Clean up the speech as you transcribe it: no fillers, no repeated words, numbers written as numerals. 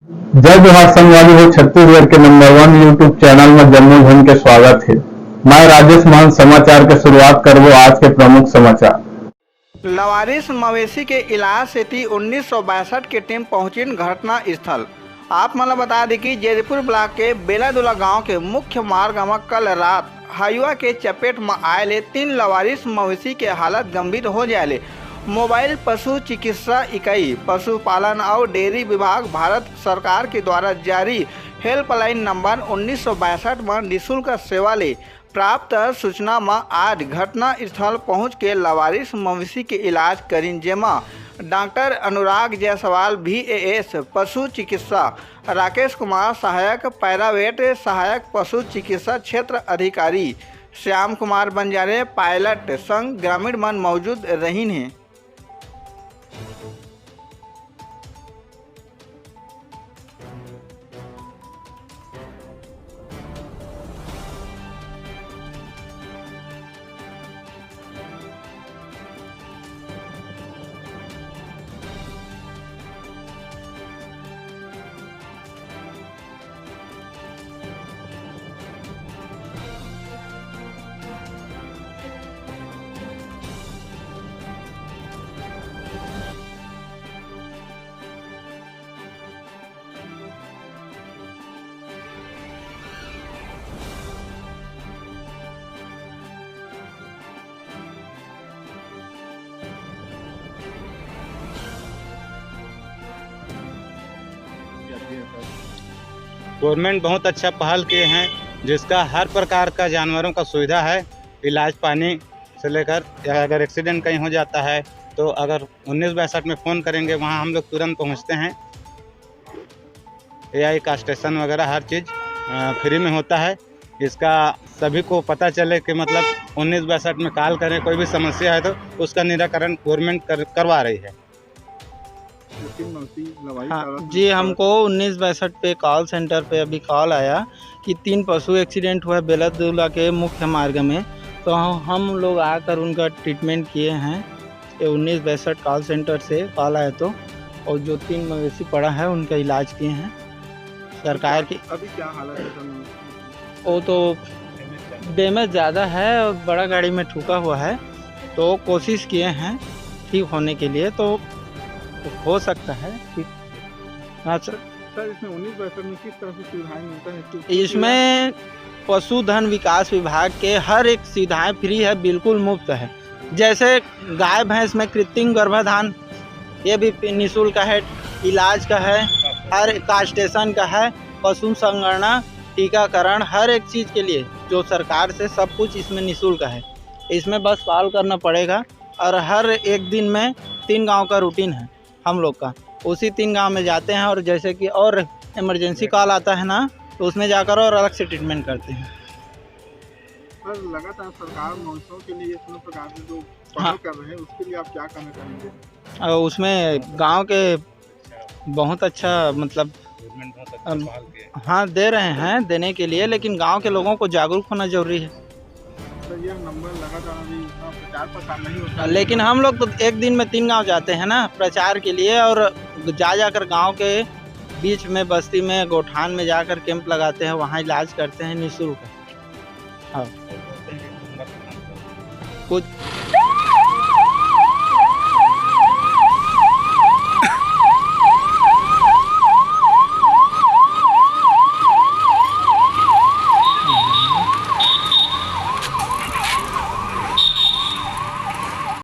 जय जोहार संगवारी हो। छत्तीसगढ़ के नंबर 1 यूट्यूब चैनल में जम्मू झन के स्वागत है। मैं राजेश मान समाचार के शुरुआत करबो आज के प्रमुख समाचार। लवारिस मवेशी के इलाज सेती 1962 के टीम पहुंची घटना स्थल। आप मतलब बता दें कि जयपुर ब्लॉक के बेलादुला गांव के मुख्य मार्ग में कल रात हाईवा के चपेट में आये 3 लवारिस मवेशी के हालत गंभीर हो जाए। मोबाइल पशु चिकित्सा इकाई पशुपालन और डेयरी विभाग भारत सरकार के द्वारा जारी हेल्पलाइन नंबर 1962 में निःशुल्क सेवा ले प्राप्त सूचना में आज घटना स्थल पहुंच के लवारिस मवेशी के इलाज करीन, जेमा डॉक्टर अनुराग जायसवाल VAS पशु चिकित्सा, राकेश कुमार सहायक पैरावेट सहायक पशु चिकित्सा क्षेत्र अधिकारी, श्याम कुमार बंजारे पायलट संघ ग्रामीण मन मौजूद रही हैं। गवर्नमेंट बहुत अच्छा पहल किए हैं, जिसका हर प्रकार का जानवरों का सुविधा है। इलाज पानी से लेकर अगर एक्सीडेंट कहीं हो जाता है तो अगर 1962 में फ़ोन करेंगे वहाँ हम लोग तुरंत पहुँचते हैं। AI का स्टेशन वगैरह हर चीज़ फ्री में होता है। इसका सभी को पता चले कि मतलब 1962 में कॉल करें, कोई भी समस्या है तो उसका निराकरण गवर्नमेंट करवा रही है। हाँ जी, हमको 1962 पे कॉल सेंटर पे अभी कॉल आया कि 3 पशु एक्सीडेंट हुआ है बेलादुला के मुख्य मार्ग में, तो हम लोग आकर उनका ट्रीटमेंट किए हैं। ये 1962 कॉल सेंटर से कॉल आया तो, और जो 3 मवेशी पड़ा है उनका इलाज किए हैं सरकार की। अभी क्या हालत है? वो तो डैमेज ज़्यादा है और बड़ा गाड़ी में ठुका हुआ है, तो कोशिश किए हैं ठीक होने के लिए, तो हो सकता है ठीक। हाँ सर, इसमें 1962 में किस तरह की सुविधाएं मिलता है? इसमें पशुधन विकास विभाग के हर एक सुविधाएं फ्री है, बिल्कुल मुफ्त है। जैसे गाय भैंस में कृत्रिम गर्भाधान ये भी निःशुल्क है, इलाज का है, हर कास्टेशन का है, पशु संगणना टीकाकरण हर एक चीज़ के लिए जो सरकार से सब कुछ इसमें निःशुल्क है। इसमें बस कॉल करना पड़ेगा और हर एक दिन में 3 गांव का रूटीन है हम लोग का। उसी 3 गांव में जाते हैं और जैसे कि और इमरजेंसी कॉल आता है ना, तो उसमें जाकर और अलग से ट्रीटमेंट करते हैं। सर, लगातार सरकार मवेशियों के लिए इस प्रकार से जो पहल हाँ कर रहे हैं, उसके लिए आप क्या कहना चाहेंगे? और उसमें गांव के बहुत अच्छा मतलब हाँ दे रहे हैं देने के लिए, लेकिन गांव के लोगों को जागरूक होना जरूरी है। सर, यह नंबर लगातार अभी इतना प्रचार प्रसार नहीं होता, लेकिन हम लोग तो एक दिन में 3 गांव जाते हैं ना प्रचार के लिए, और जाकर गांव के बीच में बस्ती में गोठान में जाकर कैंप लगाते हैं, वहां इलाज करते हैं निःशुल्क। हाँ कुछ